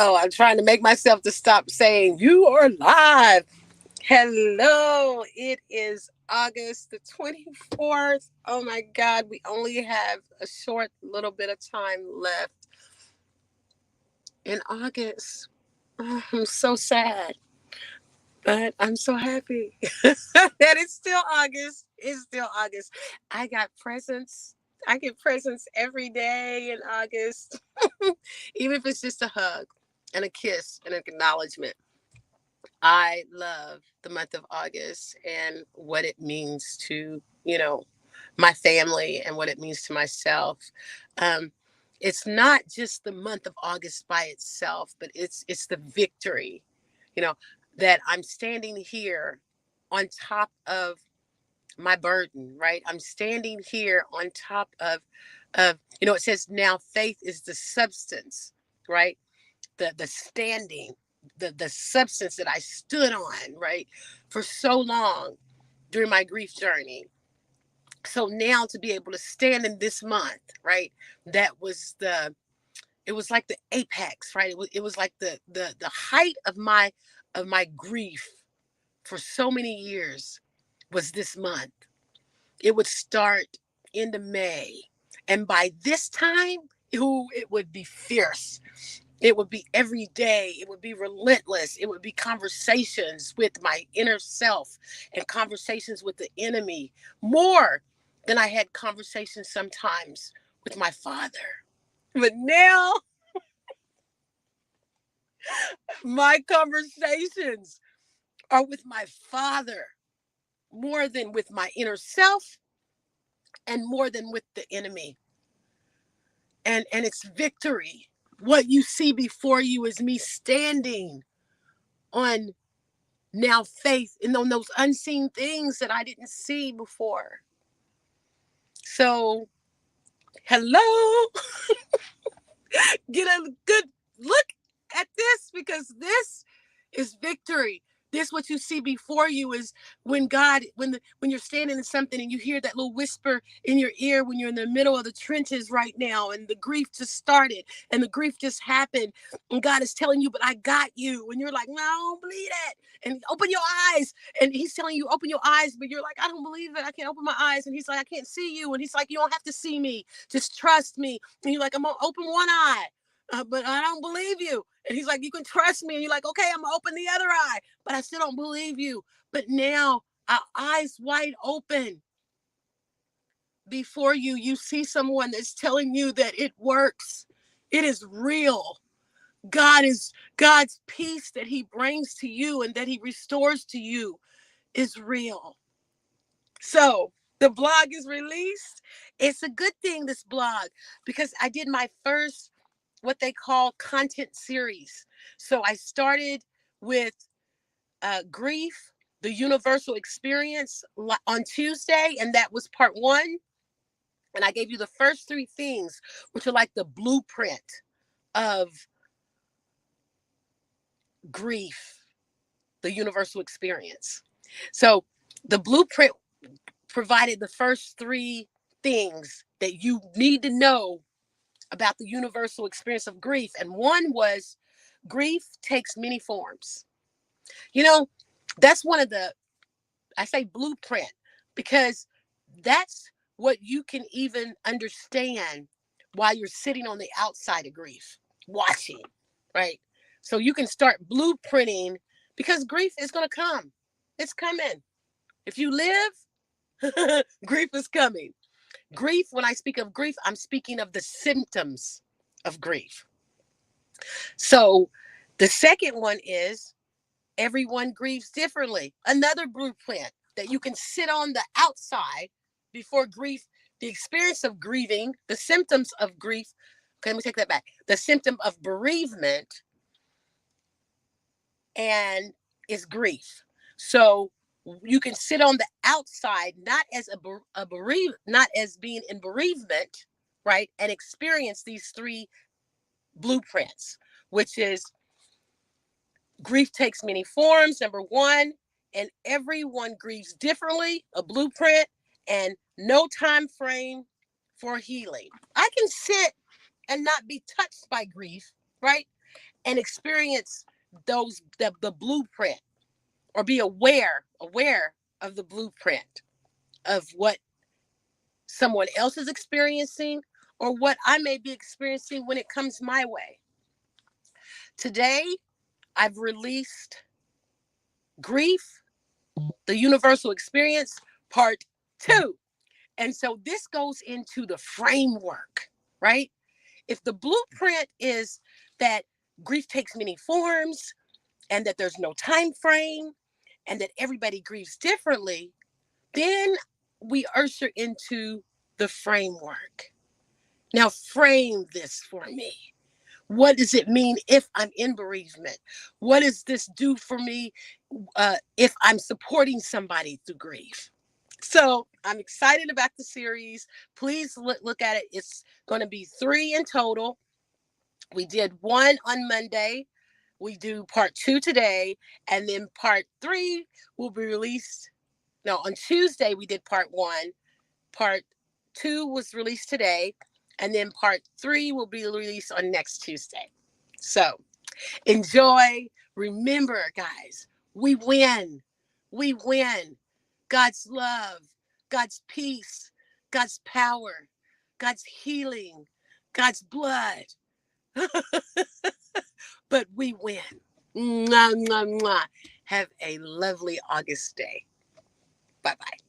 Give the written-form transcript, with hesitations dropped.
Oh, I'm trying to make myself to stop saying you are live. Hello, it is August the 24th. Oh my God, we only have a short little bit of time left in August. Oh, I'm so sad, but I'm so happy that it's still August. It's still August. I got presents. I get presents every day in August, even if it's just a hug and a kiss and an acknowledgement. I love the month of August and what it means to, my family and what it means to myself. Um, it's not just the month of August by itself, but it's the victory, you know, that I'm standing here on top of my burden, right? I'm standing here on top of it says now faith is the substance, right? The standing, the substance that I stood on, right, for so long during my grief journey. So now to be able to stand in this month, right, that was it was like the apex, right? It was like the height of my grief for so many years was this month. It would start into May. And by this time, ooh, it would be fierce. It would be every day. It would be relentless. It would be conversations with my inner self and conversations with the enemy more than I had conversations sometimes with my father. But now my conversations are with my father more than with my inner self and more than with the enemy. And it's victory. What you see before you is me standing on now faith and on those unseen things that I didn't see before. So, hello, get a good look at this because this is victory. This what you see before you is when God, when you're standing in something and you hear that little whisper in your ear when you're in the middle of the trenches right now and the grief just started and the grief just happened and God is telling you, but I got you. And you're like, no, I don't believe that. And open your eyes. And he's telling you, open your eyes, but you're like, I don't believe it. I can't open my eyes. And he's like, I can't see you. And he's like, you don't have to see me. Just trust me. And you're like, I'm going to open one eye. But I don't believe you. And he's like, you can trust me. And you're like, okay, I'm going to open the other eye. But I still don't believe you. But now, our eyes wide open before you, you see someone that's telling you that it works. It is real. God's peace that he brings to you and that he restores to you is real. So the blog is released. It's a good thing, this blog, because I did my first what they call content series. So I started with grief, the universal experience on Tuesday, and that was part one. And I gave you the first three things, which are like the blueprint of grief, the universal experience. So the blueprint provided the first three things that you need to know about the universal experience of grief. And one was grief takes many forms. You know, that's one of I say blueprint, because that's what you can even understand while you're sitting on the outside of grief, watching, right? So you can start blueprinting because grief is going to come. It's coming. If you live, grief is coming. Grief, when I speak of grief, I'm speaking of the symptoms of grief. So the second one is everyone grieves differently. Another blueprint that you can sit on the outside before grief, the experience of grieving, the symptoms of grief. Okay, let me take that back. The symptom of bereavement and is grief. So you can sit on the outside, not as not as being in bereavement, right? And experience these three blueprints, which is grief takes many forms, number one, and everyone grieves differently, a blueprint, and no time frame for healing. I can sit and not be touched by grief, right? and experience the blueprint, or be aware of the blueprint of what someone else is experiencing, or what I may be experiencing when it comes my way. Today, I've released Grief, the Universal Experience, Part 2. And so this goes into the framework, right? If the blueprint is that grief takes many forms, and that there's no time frame, and that everybody grieves differently, then we usher into the framework. Now, frame this for me. What does it mean if I'm in bereavement? What does this do for me if I'm supporting somebody through grief? So I'm excited about the series. Please look at it. It's going to be 3 in total. We did 1 on Monday. We do part 2 today. And then part 3 will be released. No, on Tuesday, we did part 1. Part 2 was released today. And then part 3 will be released on next Tuesday. So enjoy. Remember, guys, we win. We win. God's love, God's peace, God's power, God's healing, God's blood. But we win. Mwah, mwah, mwah. Have a lovely August day. Bye bye.